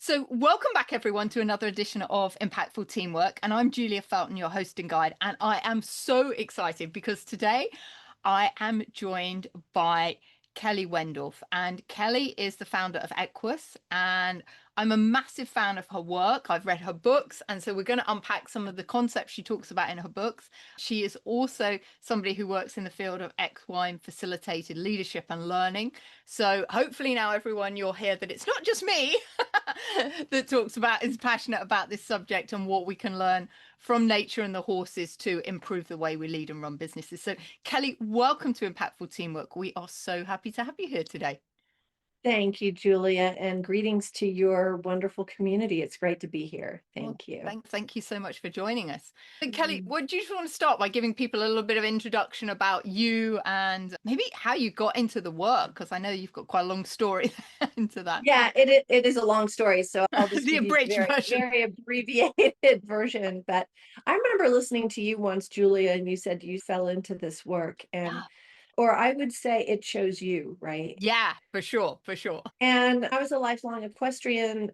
So, welcome back, everyone, to another edition of Impactful Teamwork. And I'm Julia Felton, your host and guide. And I am so excited because today I am joined by Kelly Wendorf. And Kelly is the founder of Equus. And I'm a massive fan of her work. I've read her books. And so we're going to unpack some of the concepts she talks about in her books. She is also somebody who works in the field of equine-facilitated leadership and learning. So hopefully now, everyone, you'll hear that it's not just me that is passionate about this subject and what we can learn from nature and the horses to improve the way we lead and run businesses. So, Kelly, welcome to Impactful Teamwork. We are so happy to have you here today. Thank you, Julia, and greetings to your wonderful community. It's great to be here. Thank you. Thank you so much for joining us. And Kelly, would you just want to start by giving people a little bit of introduction about you and maybe how you got into the work? Because I know you've got quite a long story into that. Yeah, it is a long story, so I'll just The give you abridged a version. very abbreviated version. But I remember listening to you once, Julia, and you said you fell into this work, or I would say it chose you, right? Yeah, for sure. And I was a lifelong equestrian,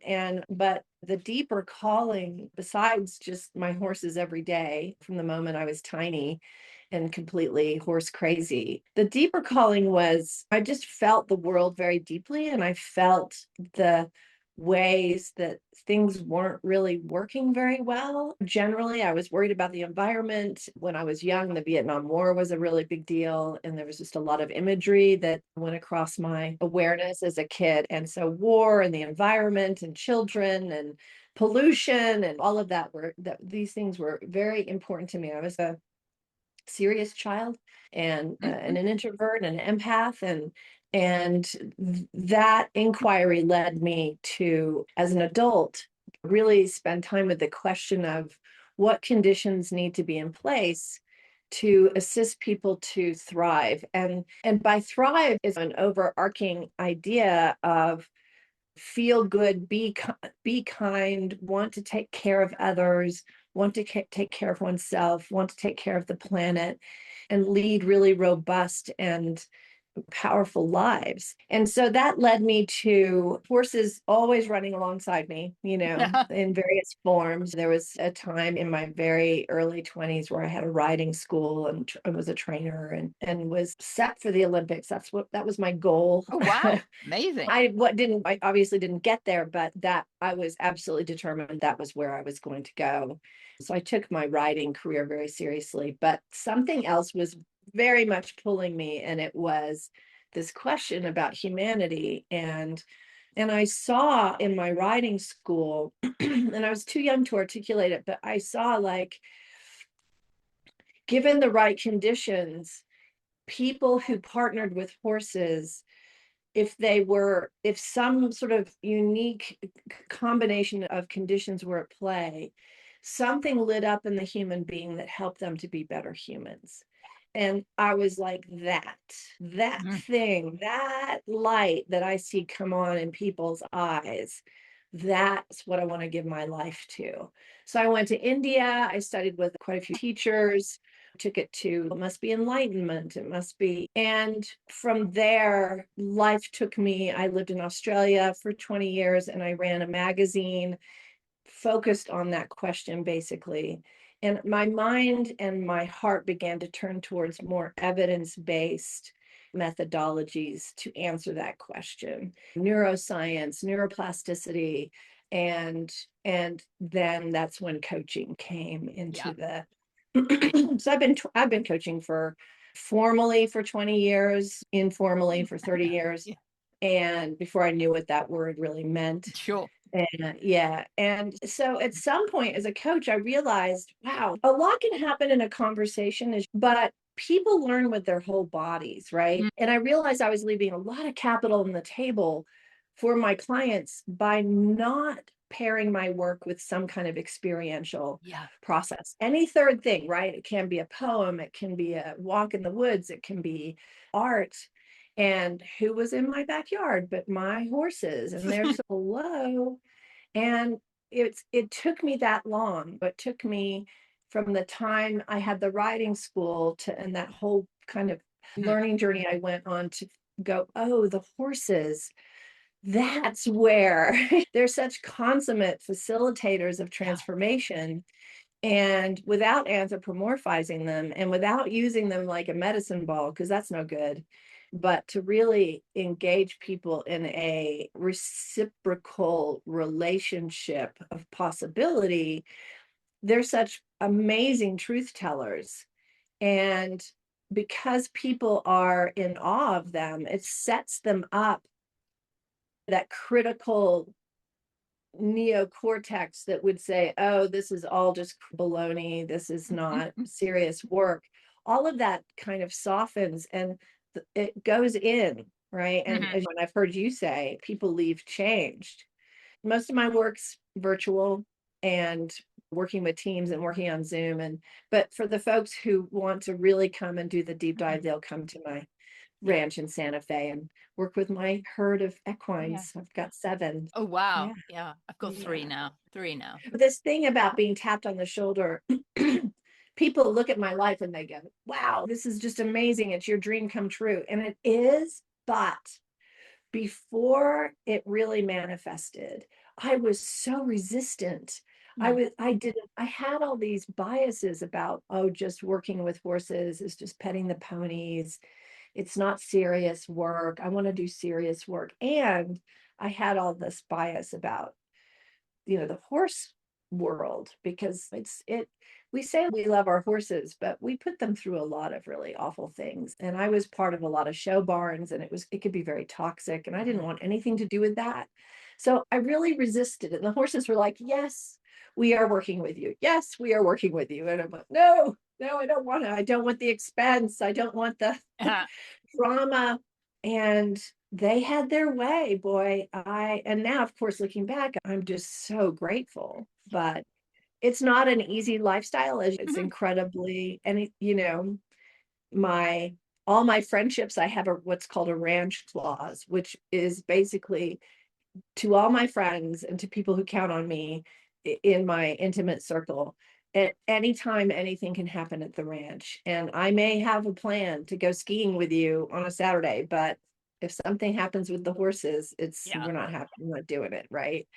but the deeper calling, besides just my horses every day from the moment I was tiny and completely horse crazy, the deeper calling was I just felt the world very deeply, and I felt the ways that things weren't really working very well. Generally, I was worried about the environment. When I was young, the Vietnam War was a really big deal, and there was just a lot of imagery that went across my awareness as a kid. And so war and the environment and children and pollution and all of these things were very important to me. I was a serious child and an introvert and an empath, and that inquiry led me to, as an adult, really spend time with the question of what conditions need to be in place to assist people to thrive. And by thrive is an overarching idea of feel good, be kind, want to take care of others, want to take care of oneself, want to take care of the planet, and lead really robust and powerful lives. And so that led me to horses always running alongside me, in various forms. There was a time in my very early 20s where I had a riding school and I was a trainer and was set for the Olympics. That was my goal. Oh, wow. Amazing. I obviously didn't get there, but that I was absolutely determined that was where I was going to go. So I took my riding career very seriously, but something else was very much pulling me, and it was this question about humanity. And I saw in my riding school, and I was too young to articulate it, but I saw, like, given the right conditions, people who partnered with horses, if some sort of unique combination of conditions were at play, something lit up in the human being that helped them to be better humans. And I was like, that thing, that light that I see come on in people's eyes, that's what I want to give my life to. So I went to India. I studied with quite a few teachers, took it to, it must be enlightenment, it must be. And from there, life took me. I lived in Australia for 20 years and I ran a magazine focused on that question, basically. And my mind and my heart began to turn towards more evidence-based methodologies to answer that question. Neuroscience, neuroplasticity, and then that's when coaching came into the so I've been coaching formally for 20 years, informally for 30 years. Yeah. And before I knew what that word really meant. Sure. And so at some point as a coach, I realized, wow, a lot can happen in a conversation, but people learn with their whole bodies, right? And I realized I was leaving a lot of capital on the table for my clients by not pairing my work with some kind of experiential process. Any third thing, right? It can be a poem, it can be a walk in the woods, it can be art. And who was in my backyard but my horses? And they're so low. And it took me that long, but took me from the time I had the riding school and that whole kind of learning journey I went on to go, oh, the horses, That's where they're such consummate facilitators of Yeah. transformation. And without anthropomorphizing them and without using them like a medicine ball, because that's no good, but to really engage people in a reciprocal relationship of possibility, they're such amazing truth tellers. And because people are in awe of them, it sets them up that critical neocortex that would say, oh, this is all just baloney, this is not serious work. All of that kind of softens and it goes in, right? And Mhm. as I've heard you say, people leave changed. Most of my work's virtual and working with teams and working on Zoom. And but for the folks who want to really come and do the deep dive, Mhm. they'll come to my Yeah. ranch in Santa Fe and work with my herd of Yeah. equines. I've got 7. Oh, wow. Yeah. Yeah. I've got three Yeah. now. Three now. This thing about being tapped on the shoulder, people look at my life and they go, wow, this is just amazing. It's your dream come true. And it is, but before it really manifested, I was so resistant. Mm. I had all these biases about, oh, just working with horses is just petting the ponies. It's not serious work. I want to do serious work. And I had all this bias about the horse world because we say we love our horses, but we put them through a lot of really awful things. And I was part of a lot of show barns and it could be very toxic and I didn't Mhm. want anything to do with that. So I really resisted it. And the horses were like, yes, we are working with you. Yes, we are working with you. And I'm like, no, no, I don't want to. I don't want the expense. I don't want the drama. And they had their way, boy. And now, of course, looking back, I'm just so grateful. But it's not an easy lifestyle. It's Mhm. incredibly, and my all my friendships, I have what's called a ranch clause, which is basically to all my friends and to people who count on me in my intimate circle. At any time, anything can happen at the ranch. And I may have a plan to go skiing with you on a Saturday, but if something happens with the horses, Yeah. we're not happy, we're not doing it, right?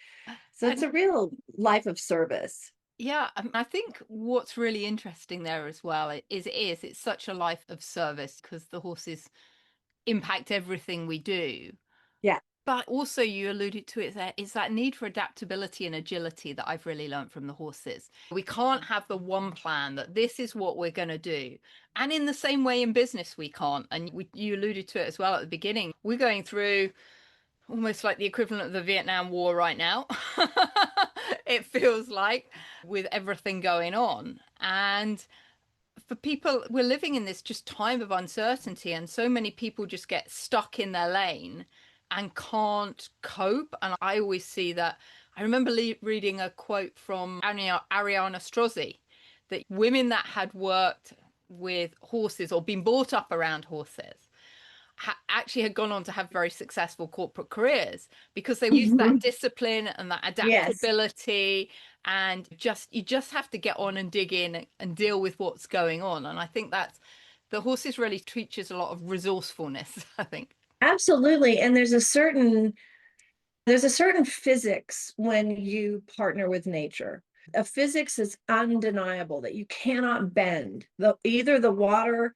So it's And a real life of service. yeah, I think what's really interesting there as well it's such a life of service because the horses impact everything we do. Yeah. But also, you alluded to it there, is that need for adaptability and agility that I've really learned from the horses. We can't have the one plan that this is what we're going to do. And in the same way in business, we can't. And you alluded to it as well at the beginning. We're going through almost like the equivalent of the Vietnam War right now. It feels like with everything going on. And for people, we're living in this just time of uncertainty, and so many people just get stuck in their lane and can't cope. And I always see that. I remember reading a quote from Ariana Strozzi that women that had worked with horses or been brought up around horses actually had gone on to have very successful corporate careers because they used that Mhm. discipline and that Yes. adaptability, and just you just have to get on and dig in and deal with what's going on. And I think that's the horses really teaches a lot of resourcefulness, I think. Absolutely. And there's a certain physics when you partner with nature. A physics is undeniable that you cannot bend. Either the water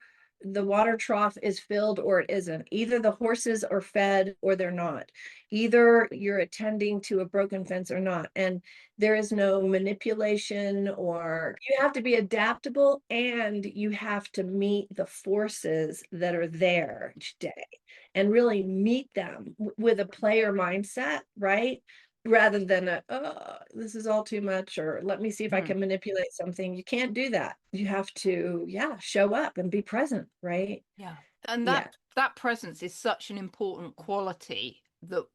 trough is filled or it isn't. Either the horses are fed or they're not. Either you're attending to a broken fence or not. And there is no manipulation, or you have to be adaptable and you have to meet the forces that are there each day and really meet them with a player mindset, right? Rather than oh, this is all too much, or let me see if I Mhm. can manipulate something. You can't do that. You have to, yeah, show up and be present, right? Yeah. And Yeah. that presence is such an important quality that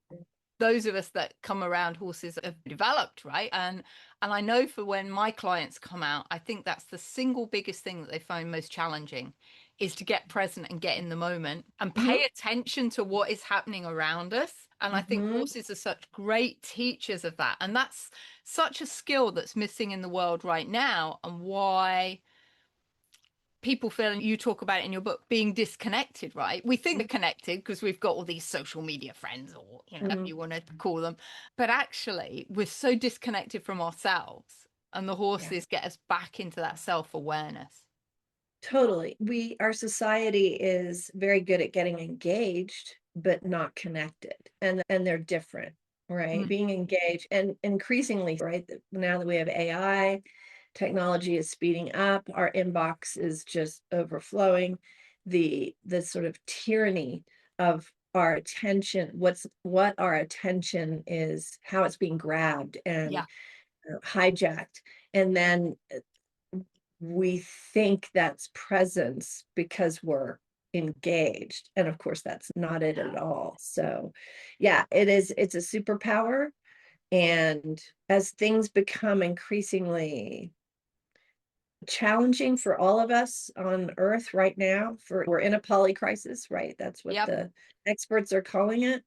those of us that come around horses have developed, right? And I know for when my clients come out, I think that's the single biggest thing that they find most challenging is to get present and get in the moment and Mhm. pay attention to what is happening around us. And I think Mhm. horses are such great teachers of that. And that's such a skill that's missing in the world right now, and why people feel, and you talk about it in your book, being disconnected, right? We think we're connected because we've got all these social media friends, or you want to call them, but actually we're so disconnected from ourselves, and the Yeah, horses get us back into that self-awareness. totally. Our society is very good at getting engaged, but not connected. And they're different, right? Mm, Being engaged and increasingly, right? Now that we have AI, technology is speeding up, our inbox is just overflowing. The sort of tyranny of our attention, what our attention is, how it's being grabbed and yeah, hijacked. And then we think that's presence because we're engaged. And of course, that's not it at all. So, yeah, it's a superpower. And as things become increasingly challenging for all of us on Earth right now, we're in a polycrisis, right? That's what yep, the experts are calling it.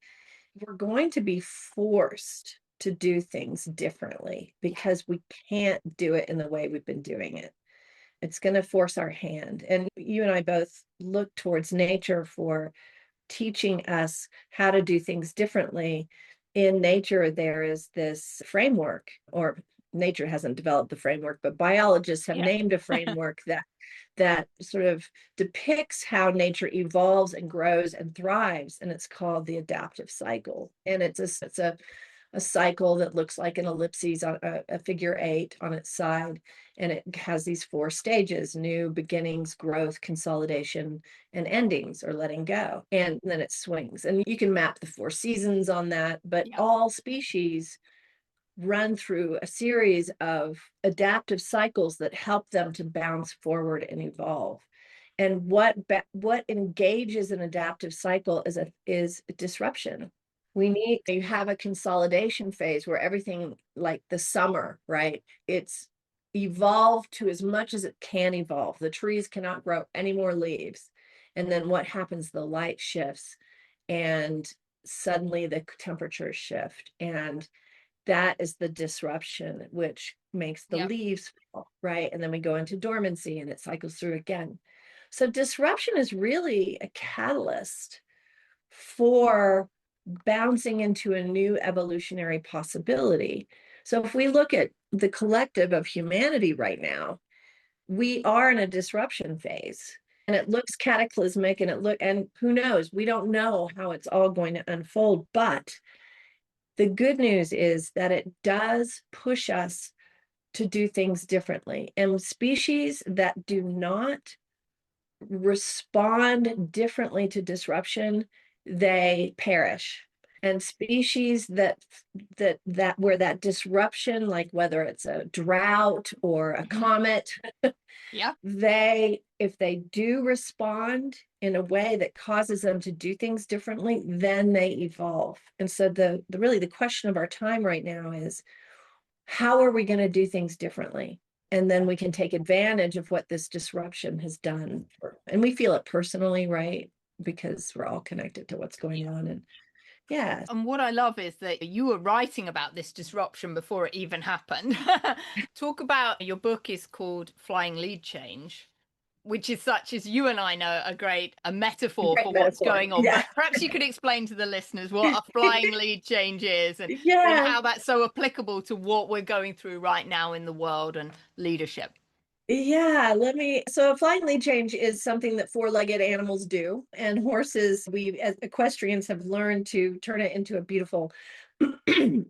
We're going to be forced to do things differently yeah, because we can't do it in the way we've been doing it. It's going to force our hand. And you and I both look towards nature for teaching us how to do things differently. In nature, there is this framework, or nature hasn't developed the framework, but biologists have yeah, named a framework that sort of depicts how nature evolves and grows and thrives, and it's called the adaptive cycle. And it's a cycle that looks like an ellipses on a figure eight on its side. And it has these four stages: new, beginnings, growth, consolidation, and endings, or letting go. And then it swings. And you can map the four seasons on that, but yeah, all species run through a series of adaptive cycles that help them to bounce forward and evolve. And what engages an adaptive cycle is disruption. You have a consolidation phase where everything, like the summer, right? It's evolved to as much as it can evolve. The trees cannot grow any more leaves. And then what happens? The light shifts and suddenly the temperatures shift. And that is the disruption, which makes the yeah, leaves fall, right? And then we go into dormancy and it cycles through again. So disruption is really a catalyst for bouncing into a new evolutionary possibility. So if we look at the collective of humanity right now, we are in a disruption phase. And it looks cataclysmic, and who knows, we don't know how it's all going to unfold. But the good news is that it does push us to do things differently. And species that do not respond differently to disruption, they perish. And species that where that disruption, like whether it's a drought or a mhm, comet, yeah, if they do respond in a way that causes them to do things differently, then they evolve. And so the question of our time right now is, how are we going to do things differently? And then we can take advantage of what this disruption has done. And we feel it personally, right? Because we're all connected to what's going yeah. on. And yeah. And what I love is that you were writing about this disruption before it even happened. Talk about, your book is called Flying Lead Change, which is, such as you and I know, a metaphor Great for what's metaphor. going on. Yeah. But perhaps you could explain to the listeners what a flying lead change is, and Yeah. how that's so applicable to what we're going through right now in the world and leadership. Yeah, so a flying lead change is something that four-legged animals do. And horses, we as equestrians have learned to turn it into a beautiful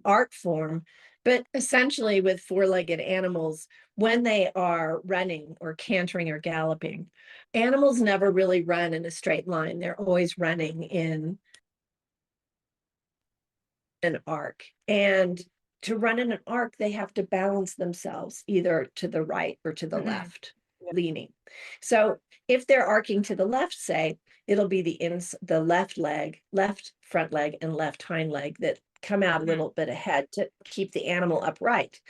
art form. But essentially, with four-legged animals, when they are running or cantering or galloping, animals never really run in a straight line. They're always running in an arc. And to run in an arc, they have to balance themselves either to the right or to the Mhm. left, leaning. So if they're arcing to the left, say, it'll be the left leg, left front leg, and left hind leg that come out a Mhm. little bit ahead to keep the animal upright.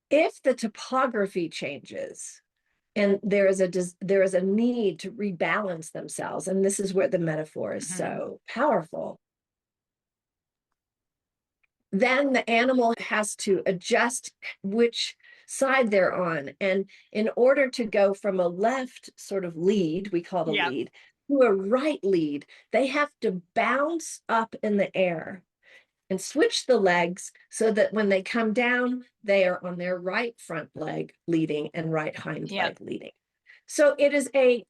If the topography changes, and there is a need to rebalance themselves, and this is where the metaphor is Mhm. so powerful, then the animal has to adjust which side they're on. And in order to go from a left sort of lead, we call it a Yeah. lead, to a right lead, they have to bounce up in the air and switch the legs so that when they come down, they are on their right front leg leading and right hind Yeah. leg leading. So it is a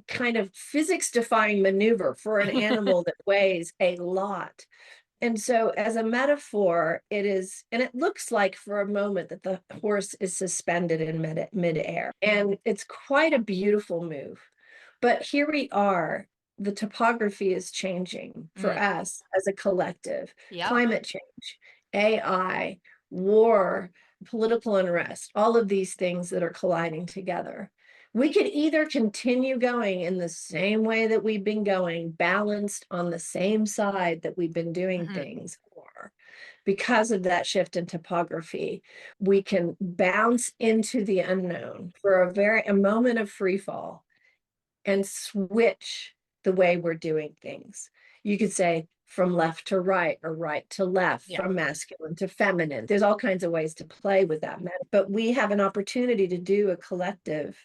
kind of physics-defying maneuver for an animal that weighs a lot. And so as a metaphor, it is, and it looks like for a moment that the horse is suspended in midair. And it's quite a beautiful move. But here we are, the topography is changing for us as a collective. Yeah. Climate change, AI, war, political unrest, all of these things that are colliding together. We could either continue going in the same way that we've been going, balanced on the same side that we've been doing things, or because of that shift in topography, we can bounce into the unknown for a moment of free fall and switch the way we're doing things. You could say from left to right or right to left, Yeah. from masculine to feminine. There's all kinds of ways to play with that. But we have an opportunity to do a collective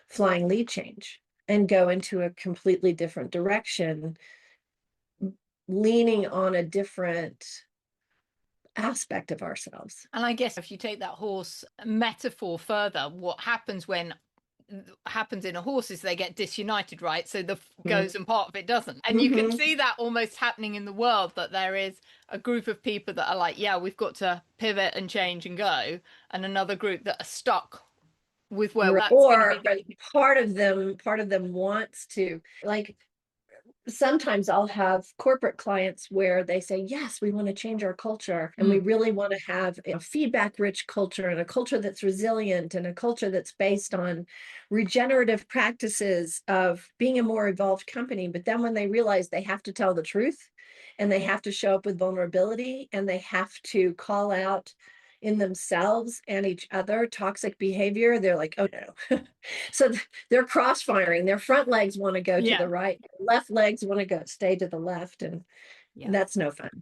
flying lead change and go into a completely different direction, leaning on a different aspect of ourselves. And I guess if you take that horse metaphor further, what happens in a horse is they get disunited, right? So the goes and part of it doesn't. And you can see that almost happening in the world, that there is a group of people that are like, yeah, we've got to pivot and change and go, and another group that are stuck with where that's or be. part of them wants to, like, sometimes I'll have corporate clients where they say, yes, we want to change our culture and we really want to have a feedback rich culture and a culture that's resilient and a culture that's based on regenerative practices of being a more evolved company. But then when they realize they have to tell the truth and they have to show up with vulnerability and they have to call out in themselves and each other toxic behavior, they're like, oh no. So they're cross-firing. Their front legs want to go to the right, left legs want to go stay to the left, and that's no fun.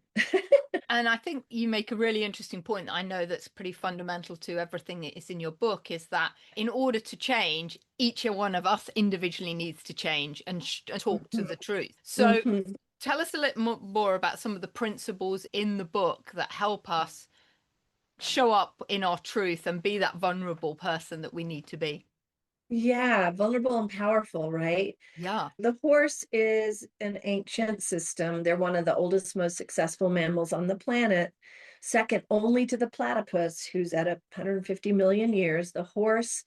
And I think you make a really interesting point that I know that's pretty fundamental to everything that is in your book, is that in order to change, each one of us individually needs to change and talk to the truth. So tell us a little more about some of the principles in the book that help us show up in our truth and be that vulnerable person that we need to be. Yeah, vulnerable and powerful, right? Yeah. The horse is an ancient system. They're one of the oldest, most successful mammals on the planet, second only to the platypus, who's at 150 million years. The horse,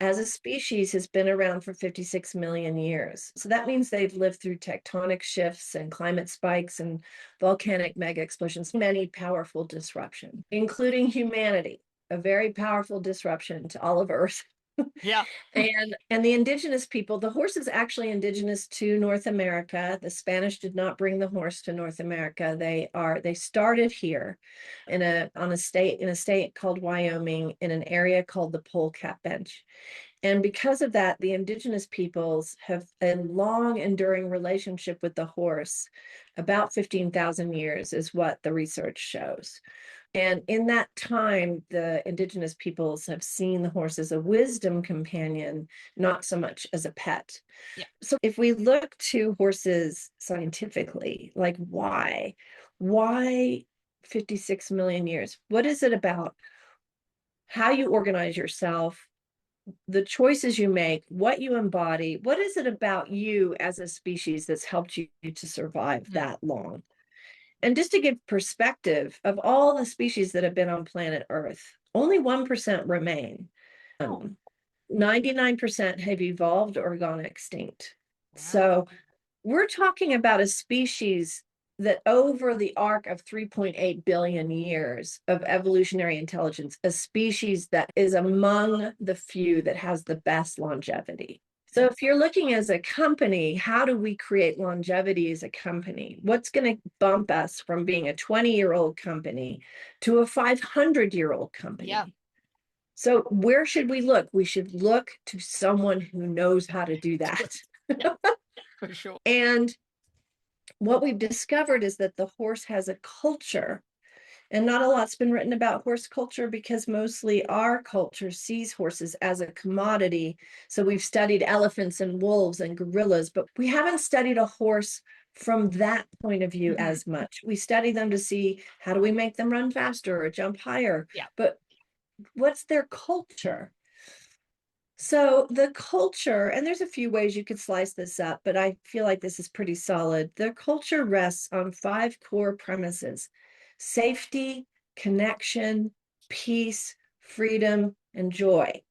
as a species, has been around for 56 million years. So that means they've lived through tectonic shifts and climate spikes and volcanic mega explosions, many powerful disruptions, including humanity, a very powerful disruption to all of Earth. Yeah. And the indigenous people, the horse is actually indigenous to North America. The Spanish did not bring the horse to North America. They started here in a state called Wyoming, in an area called the Polecat Bench. And because of that, the indigenous peoples have a long enduring relationship with the horse. About 15,000 years is what the research shows. And in that time, the indigenous peoples have seen the horse as a wisdom companion, not so much as a pet. Yeah. So if we look to horses scientifically, like why 56 million years? What is it about how you organize yourself, the choices you make, what you embody? What is it about you as a species that's helped you to survive that long? And just to give perspective, of all the species that have been on planet Earth, only 1% remain. 99% have evolved or gone extinct. So we're talking about a species that over the arc of 3.8 billion years of evolutionary intelligence, a species that is among the few that has the best longevity. So if you're looking as a company, how do we create longevity as a company? What's going to bump us from being a 20-year-old company to a 500-year-old company? Yeah. So where should we look? We should look to someone who knows how to do that. Yeah, for sure. And what we've discovered is that the horse has a culture And not a lot's been written about horse culture because mostly our culture sees horses as a commodity. So we've studied elephants and wolves and gorillas, but we haven't studied a horse from that point of view as much. We study them to see how do we make them run faster or jump higher, Yeah. but what's their culture? So the culture, and there's a few ways you could slice this up, but I feel like this is pretty solid. Their culture rests on 5 core premises: safety, connection, peace, freedom, and joy.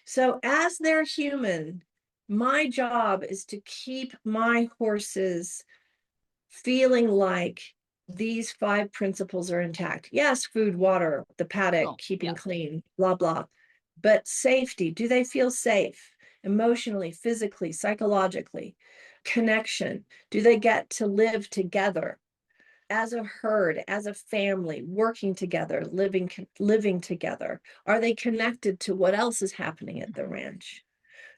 So as they're human, my job is to keep my horses feeling like these 5 principles are intact. Yes, food, water, the paddock, Oh, keeping yeah. clean, blah, blah. But safety, do they feel safe emotionally, physically, psychologically? Connection, do they get to live together as a herd, as a family, working together, living together? Are they connected to what else is happening at the ranch?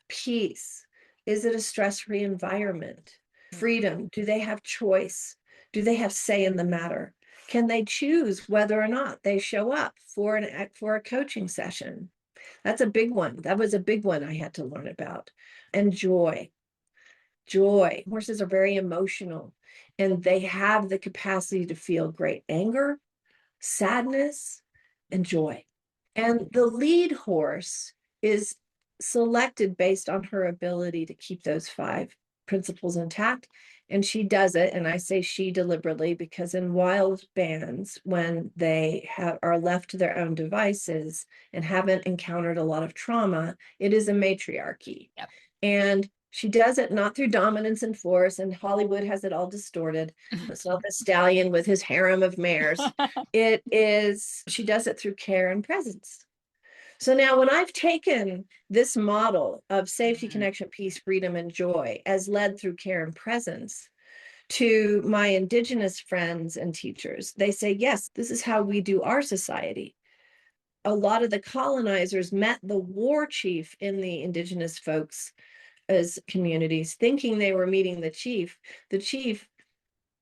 Peace, is it a stress-free environment? Freedom, do they have choice? Do they have say in the matter? Can they choose whether or not they show up for a coaching session? That's a big one. That was a big one I had to learn about. And joy. Joy. Horses are very emotional, and they have the capacity to feel great anger, sadness, and joy. And the lead horse is selected based on her ability to keep those 5 principles intact. And she does it. And I say she deliberately because in wild bands, when they are left to their own devices and haven't encountered a lot of trauma, it is a matriarchy. Yep. And she does it not through dominance and force, and Hollywood has it all distorted. It's not the stallion with his harem of mares. It is, she does it through care and presence. So now when I've taken this model of safety, connection, peace, freedom, and joy as led through care and presence to my indigenous friends and teachers, they say, yes, this is how we do our society. A lot of the colonizers met the war chief in the indigenous folks as communities thinking they were meeting the chief. The chief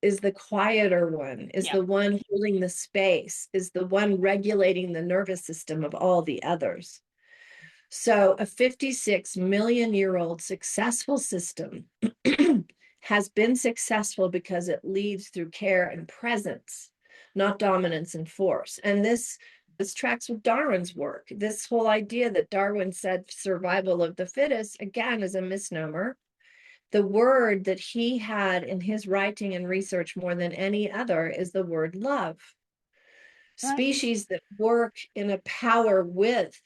is the quieter one, is Yeah. the one holding the space, is the one regulating the nervous system of all the others. So a 56 million year old successful system has been successful because it leads through care and presence, not dominance and force. And this tracks with Darwin's work. This whole idea that Darwin said survival of the fittest, again, is a misnomer. The word that he had in his writing and research more than any other is the word love. Right. Species that work in a power with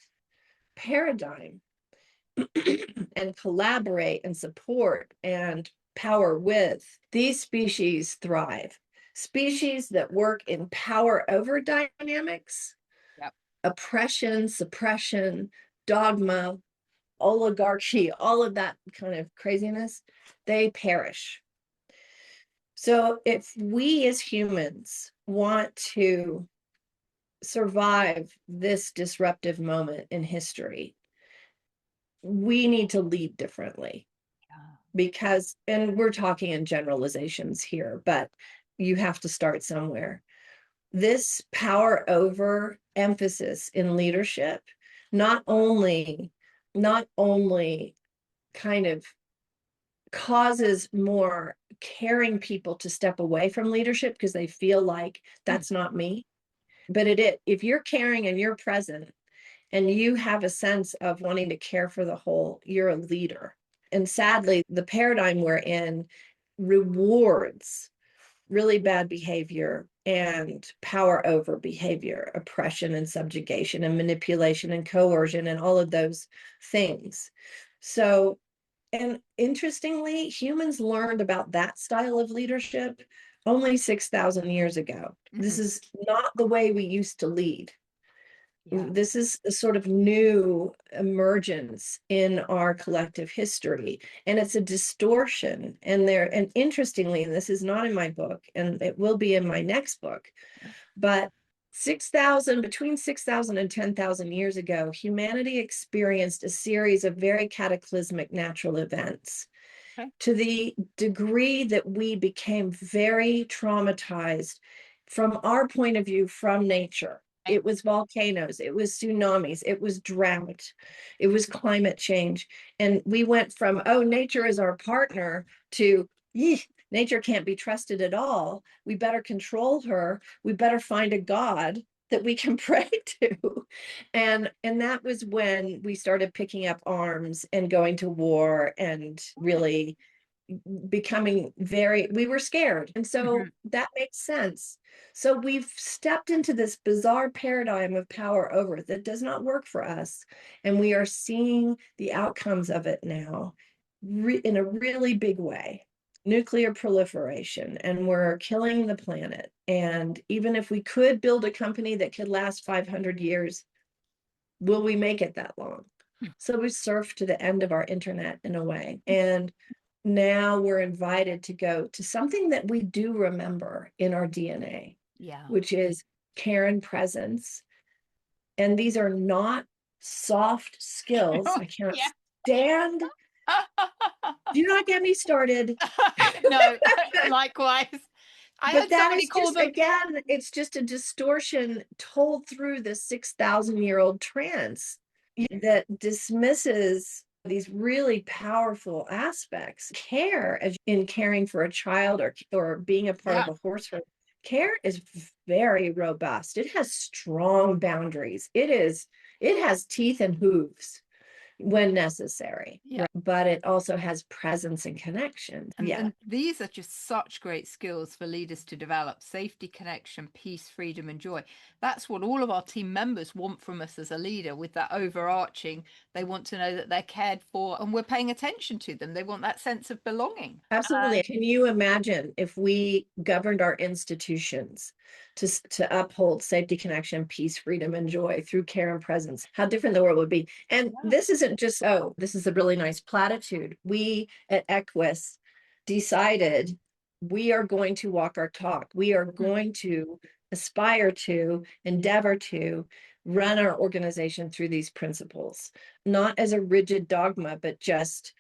paradigm and collaborate and support and power with, these species thrive. Species that work in power over dynamics, Yep. oppression, suppression, dogma, oligarchy, all of that kind of craziness, they perish. So if we as humans want to survive this disruptive moment in history, we need to lead differently. Yeah. Because, and we're talking in generalizations here, but you have to start somewhere. This power over emphasis in leadership not only kind of causes more caring people to step away from leadership because they feel like that's not me, but if you're caring and you're present and you have a sense of wanting to care for the whole, you're a leader. And sadly, the paradigm we're in rewards really bad behavior and power over behavior, oppression and subjugation and manipulation and coercion and all of those things. So, and interestingly, humans learned about that style of leadership only 6,000 years ago. This is not the way we used to lead. Yeah. This is a sort of new emergence in our collective history, and it's a distortion. And interestingly, and this is not in my book, and it will be in my next book, but between 6,000 and 10,000 years ago, humanity experienced a series of very cataclysmic natural events. Okay. To the degree that we became very traumatized from our point of view, from nature. It was volcanoes, it was tsunamis, it was drought, it was climate change. And we went from, oh, nature is our partner, to, nature can't be trusted at all. We better control her. We better find a God that we can pray to. And that was when we started picking up arms and going to war and really becoming we were scared. And so that makes sense. So we've stepped into this bizarre paradigm of power over that does not work for us. And we are seeing the outcomes of it now in a really big way. Nuclear proliferation, and we're killing the planet. And even if we could build a company that could last 500 years, will we make it that long? So we surfed to the end of our internet in a way. And now we're invited to go to something that we do remember in our DNA, which is care and presence. And these are not soft skills. I can't stand. Do not get me started. No, likewise. But that is just, again, it's just a distortion told through the 6,000-year-old trance that dismisses these really powerful aspects. Care, as in caring for a child or being a part of a horse herd, care is very robust. It has strong boundaries. It has teeth and hooves when necessary, but it also has presence and connection. And these are just such great skills for leaders to develop: safety, connection, peace, freedom, and joy. That's what all of our team members want from us as a leader, with that overarching, they want to know that they're cared for and we're paying attention to them. They want that sense of belonging. Absolutely. Can you imagine if we governed our institutions to uphold safety, connection, peace, freedom, and joy through care and presence? How different the world would be. And this isn't just, oh, this is a really nice platitude. We at Equus decided we are going to walk our talk. We are going to aspire to, endeavor to run our organization through these principles, not as a rigid dogma, but just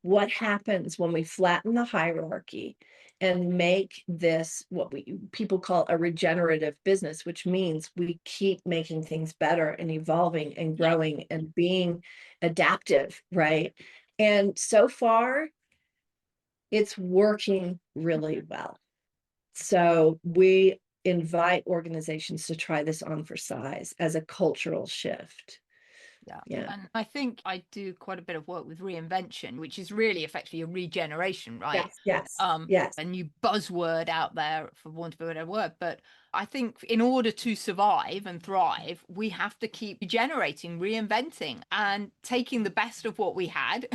what happens when we flatten the hierarchy and make this what people call a regenerative business, which means we keep making things better and evolving and growing and being adaptive, right? And so far, it's working really well. So we invite organizations to try this on for size as a cultural shift. And I think I do quite a bit of work with reinvention, which is really effectively a regeneration, right? Yes. A new buzzword out there, for want of a better word. But I think in order to survive and thrive, we have to keep regenerating, reinventing, and taking the best of what we had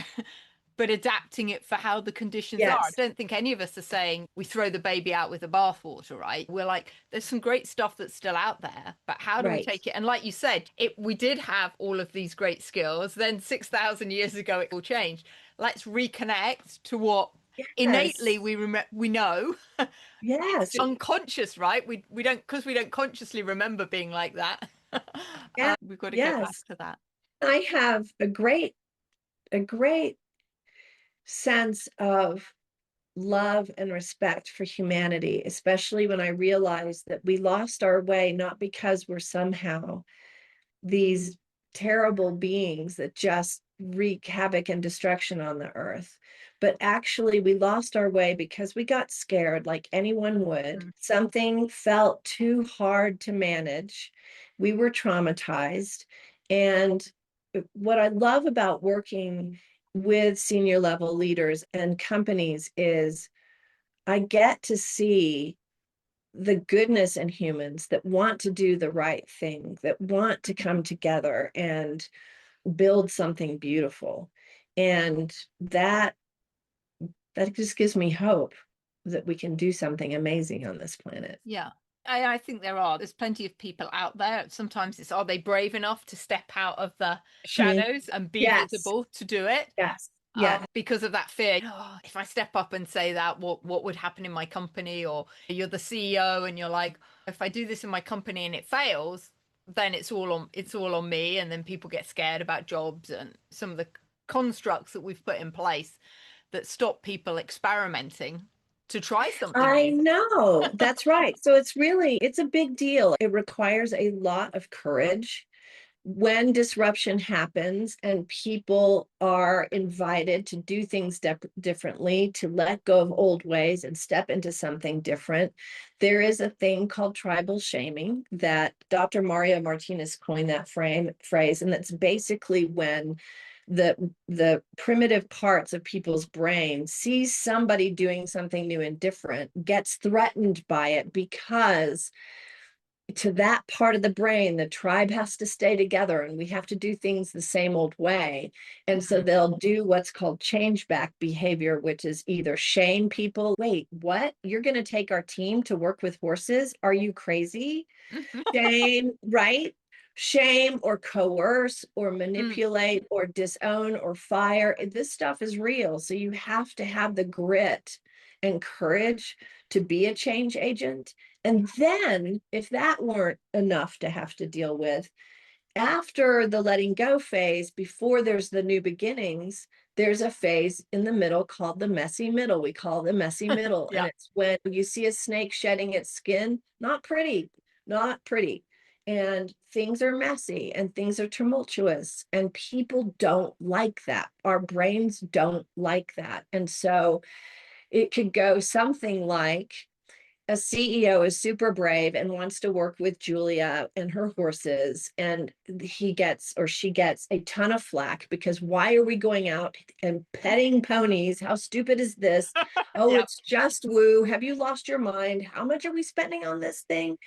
but adapting it for how the conditions are. I don't think any of us are saying we throw the baby out with the bathwater, right? We're like, there's some great stuff that's still out there, but how do we take it? And like you said, we did have all of these great skills. Then 6,000 years ago, it all changed. Let's reconnect to what innately we know. It's unconscious, right? We don't, because we don't consciously remember being like that. We've got to get back to that. I have a great sense of love and respect for humanity, especially when I realized that we lost our way, not because we're somehow these terrible beings that just wreak havoc and destruction on the earth, but actually we lost our way because we got scared like anyone would. Something felt too hard to manage. We were traumatized. And what I love about working with senior level leaders and companies is I get to see the goodness in humans that want to do the right thing, that want to come together and build something beautiful. And that just gives me hope that we can do something amazing on this planet. I think there's plenty of people out there. Sometimes it's, are they brave enough to step out of the shadows and be visible to do it? Because of that fear. Oh, if I step up and say that, what would happen in my company? Or you're the CEO and you're like, if I do this in my company and it fails, then it's all on me. And then people get scared about jobs and some of the constructs that we've put in place that stop people experimenting. to try something I new. know. That's right. So it's a big deal. It requires a lot of courage when disruption happens and people are invited to do things differently, to let go of old ways and step into something different. There is a thing called tribal shaming that Dr. Mario Martinez coined that phrase, and that's basically when the primitive parts of people's brain sees somebody doing something new and different, gets threatened by it because to that part of the brain, the tribe has to stay together and we have to do things the same old way. And so they'll do what's called change back behavior, which is either shame people. Wait, what? You're going to take our team to work with horses? Are you crazy? Shame, right? Shame or coerce or manipulate or disown or fire. This stuff is real. So you have to have the grit and courage to be a change agent. And then, if that weren't enough to have to deal with, after the letting go phase, before there's the new beginnings, there's a phase in the middle called the messy middle. We call the messy middle. Yeah. And it's when you see a snake shedding its skin, not pretty, not pretty. And things are messy and things are tumultuous, and people don't like that. Our brains don't like that. And so it could go something like, a CEO is super brave and wants to work with Julia and her horses, and he gets or she gets a ton of flack because why are we going out and petting ponies? How stupid is this? Oh, Yeah. it's just woo. Have you lost your mind? How much are we spending on this thing?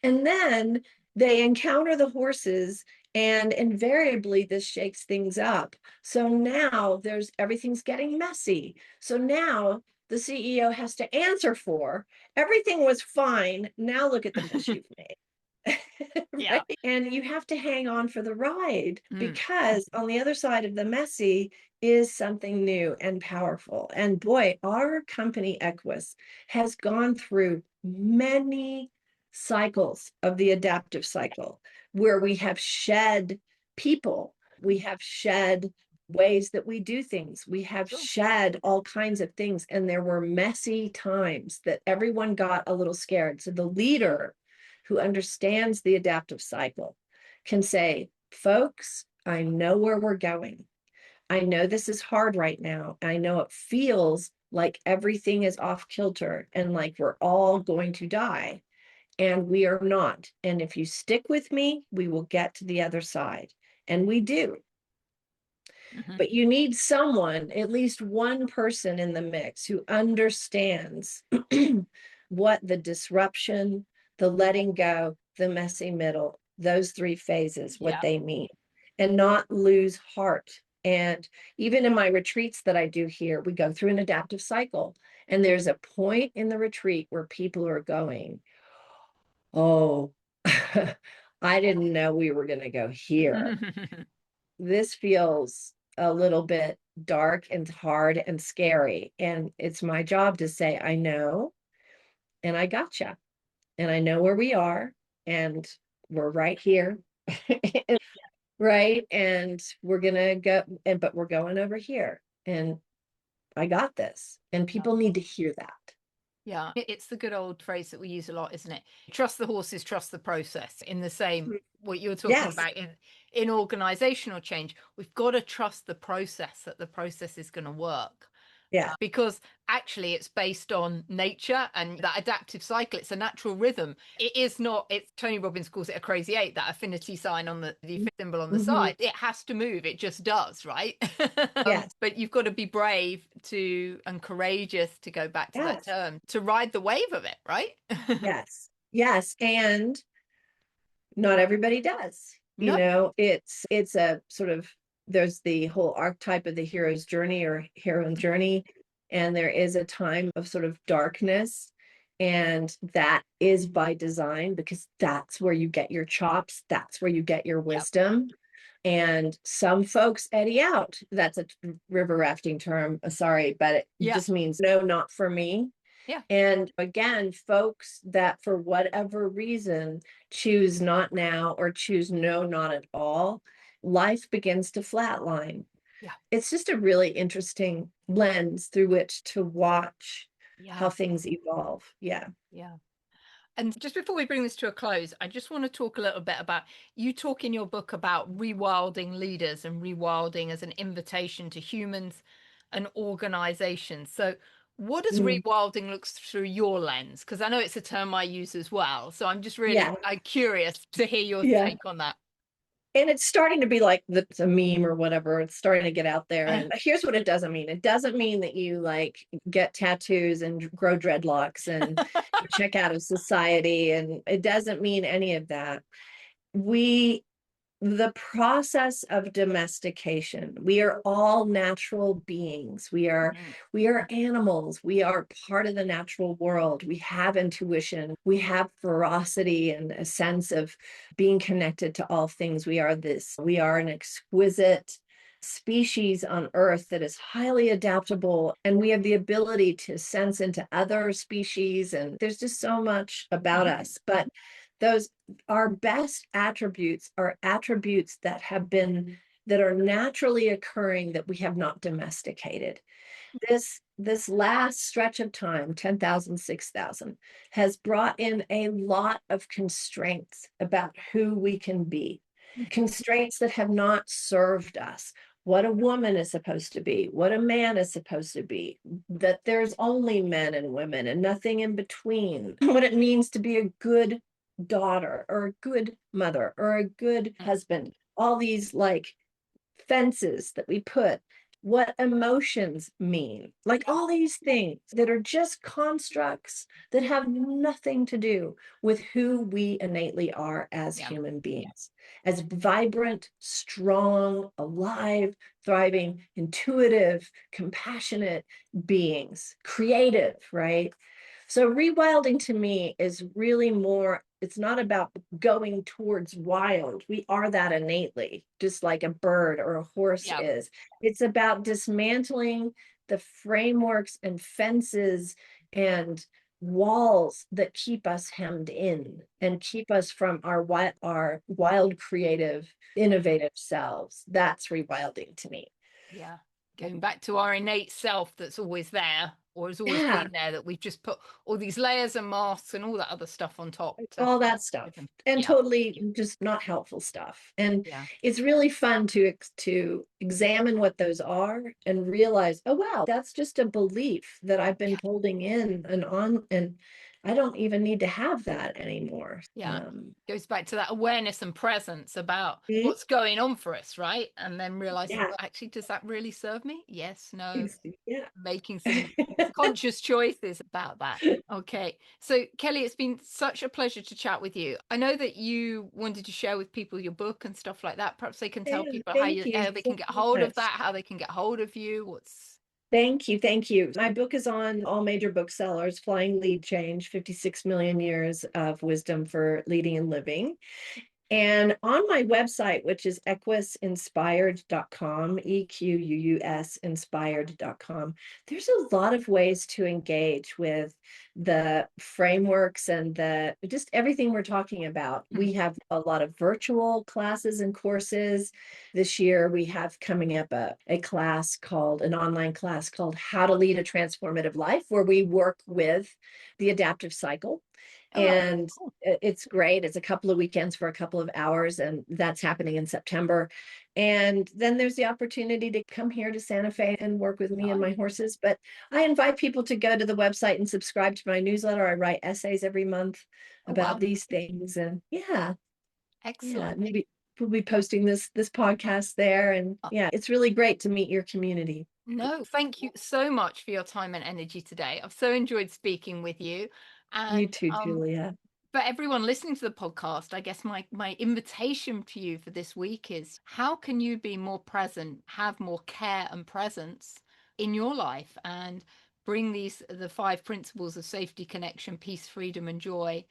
And then they encounter the horses, and invariably this shakes things up. So now everything's getting messy. So now the CEO has to answer for everything was fine. Now look at the mess you've made. Yeah. Right? And you have to hang on for the ride Mm. because on the other side of the messy is something new and powerful. And boy, our company Equus has gone through many cycles of the adaptive cycle where we have shed people, we have shed ways that we do things, we have Sure. shed all kinds of things, and there were messy times that everyone got a little scared. So the leader who understands the adaptive cycle can say, folks, I know where we're going. I know this is hard right now. I know it feels like everything is off kilter and like we're all going to die, and we are not. And if you stick with me, we will get to the other side. And we do. But you need someone, at least one person in the mix who understands what the disruption, the letting go, the messy middle, those three phases, what Yeah. they mean, and not lose heart. And even in my retreats that I do here, we go through an adaptive cycle. And there's a point in the retreat where people are going, oh, I didn't know we were going to go here. This feels a little bit dark and hard and scary. And it's my job to say, I know, and I gotcha. And I know where we are, and we're right here. Right. And we're gonna go, but we're going over here. And I got this. And people need to hear that. Yeah, it's the good old phrase that we use a lot, isn't it? Trust the horses, trust the process. In the same, what you're talking Yes. about in organizational change, we've got to trust the process, that the process is going to work. Yeah. Because actually it's based on nature and that adaptive cycle. It's a natural rhythm. It is not, it's Tony Robbins calls it a crazy eight, that affinity sign on the symbol on the side. It has to move. It just does, right? Yes. But you've got to be brave and courageous, to go back to that Yes. term, to ride the wave of it, right? Yes. Yes. And not everybody does. You No. know, it's a sort of, there's the whole archetype of the hero's journey or heroine journey, and there is a time of sort of darkness, and that is by design because that's where you get your chops, that's where you get your Yeah. wisdom. And some folks eddy out. That's a river rafting term, sorry, but it Yeah. just means no, not for me. Yeah. And again, folks that for whatever reason choose not now or choose no, not at all, life begins to flatline. Yeah. It's just a really interesting lens through which to watch how Yeah. things evolve. Yeah. Yeah. And just before we bring this to a close, I just want to talk a little bit about, you talk in your book about rewilding leaders and rewilding as an invitation to humans and organizations. So what does Mm, rewilding look through your lens? Because I know it's a term I use as well. So I'm just really yeah. curious to hear your Yeah. take on that. And it's starting to be like it's a meme or whatever. It's starting to get out there. And here's what it doesn't mean. It doesn't mean that you like get tattoos and grow dreadlocks and check out of society. And it doesn't mean any of that. We The process of domestication, we are all natural beings. Mm, We are animals. We are part of the natural world. We have intuition. We have ferocity and a sense of being connected to all things. We are an exquisite species on earth that is highly adaptable, and we have the ability to sense into other species, and there's just so much about mhm, us. But those our best attributes are attributes that are naturally occurring, that we have not domesticated. This last stretch of time, 10,000, 6,000, has brought in a lot of constraints about who we can be, constraints that have not served us. What a woman is supposed to be, what a man is supposed to be, that there's only men and women and nothing in between, what it means to be a good daughter or a good mother or a good mm, husband, all these like fences that we put, what emotions mean, like all these things that are just constructs that have nothing to do with who we innately are as yeah. human beings, as vibrant, strong, alive, thriving, intuitive, compassionate beings, creative, right? So rewilding to me is really more, it's not about going towards wild. We are that innately, just like a bird or a horse Yeah. is. It's about dismantling the frameworks and fences and walls that keep us hemmed in and keep us from our wild, creative, innovative selves. That's rewilding to me. Yeah. Going back to our innate self that's always there or has always Yeah. been there, that we've just put all these layers and masks and all that other stuff on top to All that hide stuff, with them. and Yeah. totally just not helpful stuff. And Yeah. it's really fun to examine what those are and realize, oh wow, that's just a belief that I've been Yeah. holding in and on, and I don't even need to have that anymore. Yeah. Goes back to that awareness and presence about Mhm. what's going on for us, right? And then realizing, Yeah. well, actually, does that really serve me? Yes, no. Yeah. Making some conscious choices about that. Okay. So, Kelly, it's been such a pleasure to chat with you. I know that you wanted to share with people your book and stuff like that. Perhaps they can tell Yeah, people thank you how they so can get hold of much. that, how they can get hold of you. What's Thank you. Thank you. My book is on all major booksellers, Flying Lead Change, 56 million years of wisdom for leading and living. And on my website, which is equisinspired.com, EQUUS inspired.com, there's a lot of ways to engage with the frameworks and the just everything we're talking about. We have a lot of virtual classes and courses. This year, we have coming up an online class called How to Lead a Transformative Life, where we work with the adaptive cycle. all right. And Cool. it's great. It's a couple of weekends for a couple of hours, and that's happening in September. And then there's the opportunity to come here to Santa Fe and work with me and Nice. my horses. But I invite people to go to the website and subscribe to my newsletter. I write essays every month Oh, about wow. these things. And yeah, yeah, Excellent. maybe we'll be posting this podcast there. And Uh, yeah, it's really great to meet your community. No, thank you so much for your time and energy today. I've so enjoyed speaking with you. You And too, Julia. for everyone listening to the podcast, I guess my invitation to you for this week is, how can you be more present, have more care and presence in your life, and bring the five principles of safety, connection, peace, freedom, and joy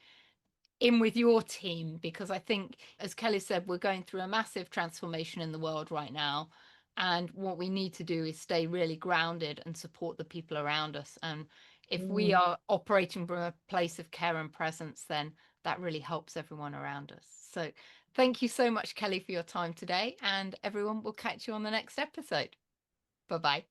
in with your team? Because I think, as Kelly said, we're going through a massive transformation in the world right now. And what we need to do is stay really grounded and support the people around us. And if we Mm. are operating from a place of care and presence, then that really helps everyone around us. So thank you so much, Kelly, for your time today. And everyone, will catch you on the next episode. Bye bye.